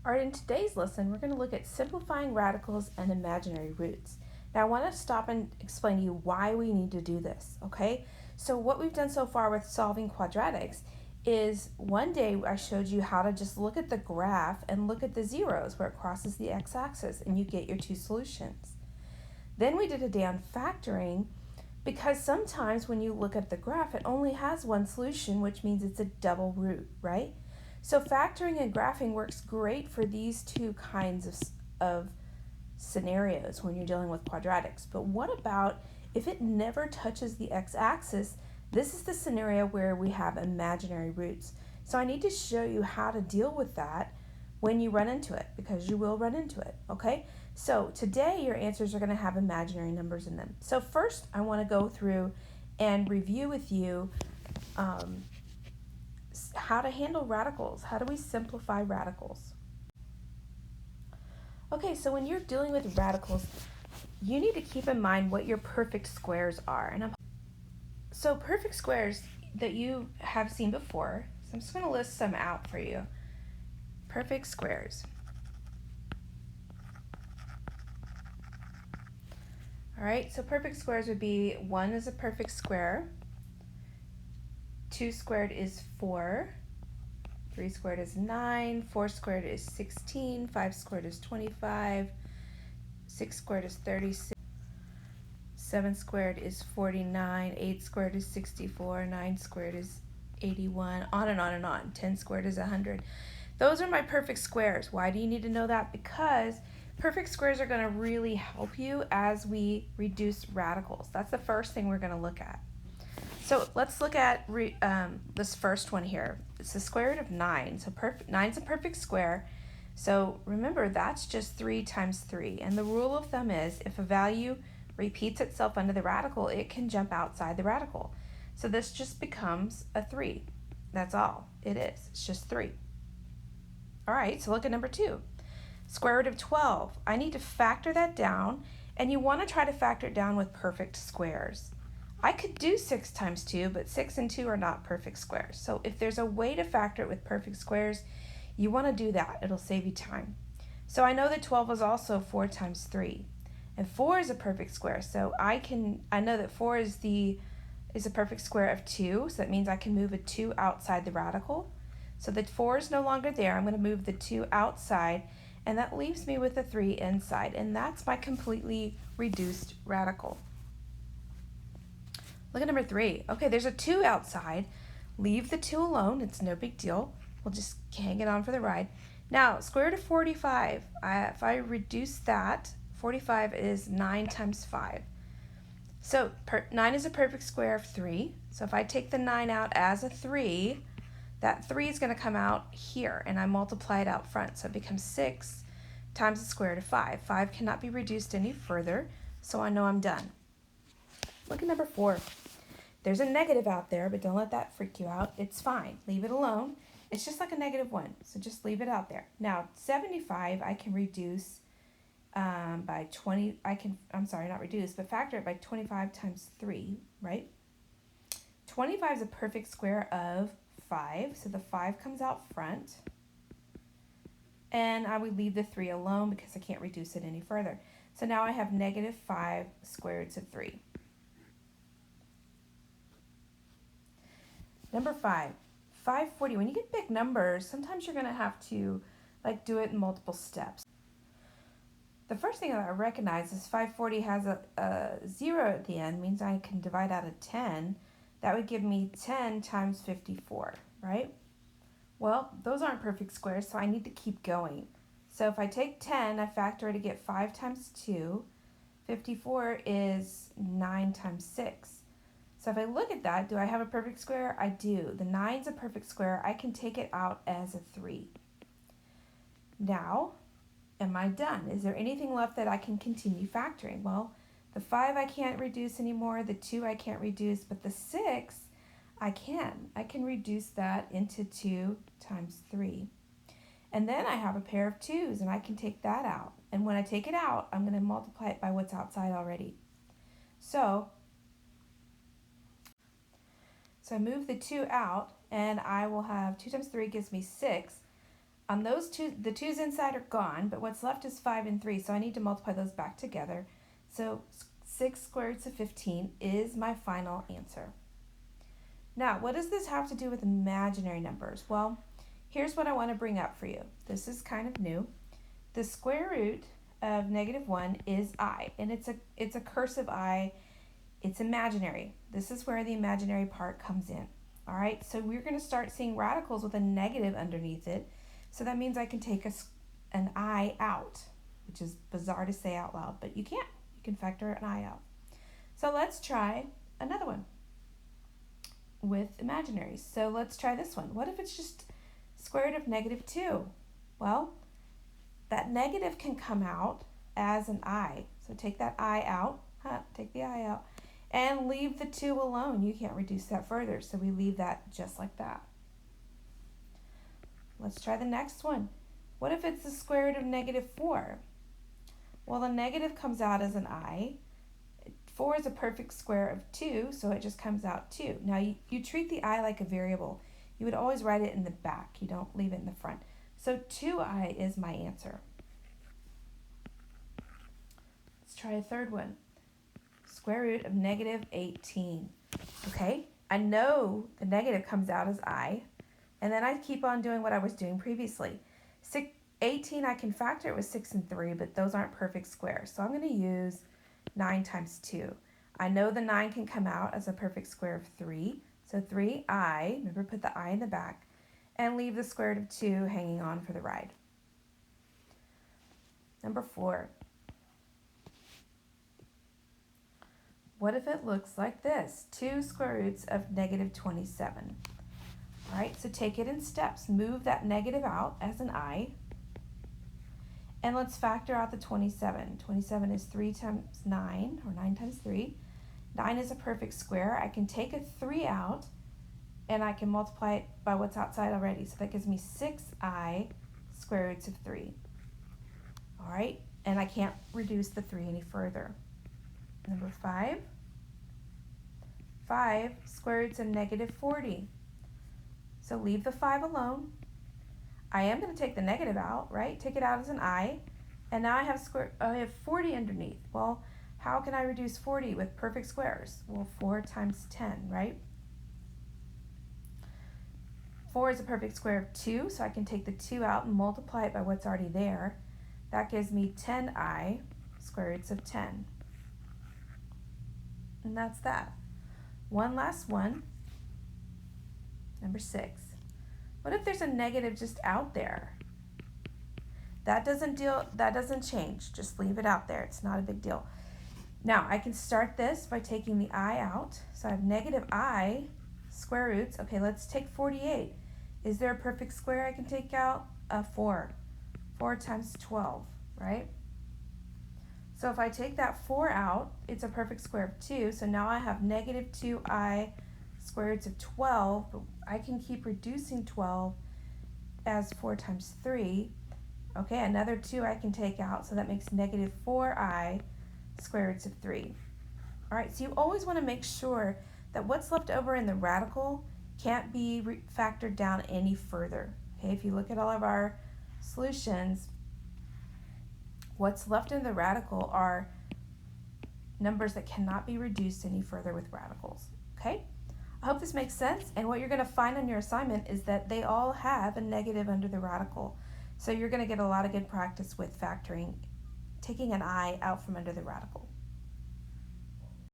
All right, in today's lesson, we're going to look at simplifying radicals and imaginary roots. Now, I want to stop and explain to you why we need to do this, okay? So what we've done so far with solving quadratics is one day I showed you how to just look at the graph and look at the zeros where it crosses the x-axis and you get your two solutions. Then we did a day on factoring because sometimes when you look at the graph, it only has one solution, which means it's a double root, right? So factoring and graphing works great for these two kinds of scenarios when you're dealing with quadratics. But what about if it never touches the x-axis? This is the scenario where we have imaginary roots. So I need to show you how to deal with that when you run into it, because you will run into it, okay? So today your answers are going to have imaginary numbers in them. So first I want to go through and review with you how to handle radicals. How do we simplify radicals? Okay, so when you're dealing with radicals, you need to keep in mind what your perfect squares are. So perfect squares that you have seen before, so I'm just going to list some out for you. Perfect squares. All right, so perfect squares would be 1 is a perfect square, 2 squared is 4, 3 squared is 9, 4 squared is 16, 5 squared is 25, 6 squared is 36, 7 squared is 49, 8 squared is 64, 9 squared is 81, on and on and on. 10 squared is 100. Those are my perfect squares. Why do you need to know that? Because perfect squares are going to really help you as we reduce radicals. That's the first thing we're going to look at. So let's look at this first one here. It's the square root of 9. So 9 is a perfect square. So remember, that's just 3 times 3. And the rule of thumb is if a value repeats itself under the radical, it can jump outside the radical. So this just becomes a 3. That's all it is. It's just 3. All right, so look at number 2. Square root of 12. I need to factor that down, and you want to try to factor it down with perfect squares. I could do 6 times 2, but 6 and 2 are not perfect squares. So if there's a way to factor it with perfect squares, you want to do that. It'll save you time. So I know that 12 is also 4 times 3. And 4 is a perfect square. So I know that 4 is a perfect square of 2. So that means I can move a 2 outside the radical. So the 4 is no longer there. I'm going to move the 2 outside, and that leaves me with a 3 inside. And that's my completely reduced radical. Look at number 3. Okay, there's a 2 outside. Leave the 2 alone. It's no big deal. We'll just hang it on for the ride. Now, square root of 45. If I reduce that, 45 is 9 times 5. So 9 is a perfect square of 3. So if I take the 9 out as a 3, that 3 is going to come out here, and I multiply it out front. So it becomes 6 times the square root of 5. 5 cannot be reduced any further, so I know I'm done. Look at number 4. There's a negative out there, but don't let that freak you out. It's fine. Leave it alone. It's just like a -1, so just leave it out there. Now, 75 I can reduce by 20. Not reduce, but factor it by 25 times 3, right? 25 is a perfect square of 5, so the 5 comes out front. And I would leave the 3 alone because I can't reduce it any further. So now I have -5 square roots of 3. Number 5, 540. When you get big numbers, sometimes you're going to have to do it in multiple steps. The first thing that I recognize is 540 has a 0 at the end, means I can divide out a 10. That would give me 10 times 54, right? Well, those aren't perfect squares, so I need to keep going. So if I take 10, I factor it to get 5 times 2. 54 is 9 times 6. So if I look at that, do I have a perfect square? I do. The 9 is a perfect square. I can take it out as a 3. Now, am I done? Is there anything left that I can continue factoring? Well, the 5 I can't reduce anymore. The 2 I can't reduce, but the 6 I can. I can reduce that into 2 times 3. And then I have a pair of 2's, and I can take that out. And when I take it out, I'm going to multiply it by what's outside already. So I move the 2 out, and I will have 2 times 3 gives me 6. On those two, the 2's inside are gone, but what's left is 5 and 3, so I need to multiply those back together. So 6 square roots of 15 is my final answer. Now, what does this have to do with imaginary numbers? Well, here's what I want to bring up for you. This is kind of new. The square root of -1 is I, and it's a cursive I. It's imaginary. This is where the imaginary part comes in. All right, so we're going to start seeing radicals with a negative underneath it. So that means I can take an I out, which is bizarre to say out loud, but you can't. You can factor an I out. So let's try another one with imaginaries. So let's try this one. What if it's just square root of -2? Well, that negative can come out as an I. So take that I out, take the I out, and leave the 2 alone. You can't reduce that further, so we leave that just like that. Let's try the next one. What if it's the square root of -4? Well, the negative comes out as an I. 4 is a perfect square of 2, so it just comes out 2. Now, you treat the I like a variable. You would always write it in the back. You don't leave it in the front. So 2I is my answer. Let's try a third one. Square root of -18. Okay, I know the negative comes out as I, and then I keep on doing what I was doing previously. 18 I can factor it with 6 and 3, but those aren't perfect squares. So I'm going to use 9 times 2. I know the 9 can come out as a perfect square of 3. So 3I, remember put the I in the back, and leave the square root of 2 hanging on for the ride. Number 4. What if it looks like this? 2 square roots of -27. All right, so take it in steps. Move that negative out as an I. And let's factor out the 27. 27 is 3 times 9, or 9 times 3. 9 is a perfect square. I can take a 3 out, and I can multiply it by what's outside already. So that gives me 6I square roots of 3. All right, and I can't reduce the 3 any further. Number 5. 5 square roots of -40. So leave the 5 alone. I am going to take the negative out, right? Take it out as an I. And now I have 40 underneath. Well, how can I reduce 40 with perfect squares? Well, 4 times 10, right? 4 is a perfect square of 2, so I can take the 2 out and multiply it by what's already there. That gives me 10I square roots of 10. And that's that. One last one. Number 6. What if there's a negative just out there? That doesn't change. Just leave it out there. It's not a big deal. Now, I can start this by taking the I out. So I have -I square roots. Okay, let's take 48. Is there a perfect square I can take out? 4. 4 times 12, right? So if I take that 4 out, it's a perfect square of 2. So now I have -2I square roots of 12, but I can keep reducing 12 as 4 times 3. Okay, another 2 I can take out, so that makes -4I square roots of 3. All right, so you always want to make sure that what's left over in the radical can't be factored down any further. Okay, if you look at all of our solutions, what's left in the radical are numbers that cannot be reduced any further with radicals. Okay, I hope this makes sense, and what you're going to find on your assignment is that they all have a negative under the radical. So you're going to get a lot of good practice with factoring, taking an I out from under the radical.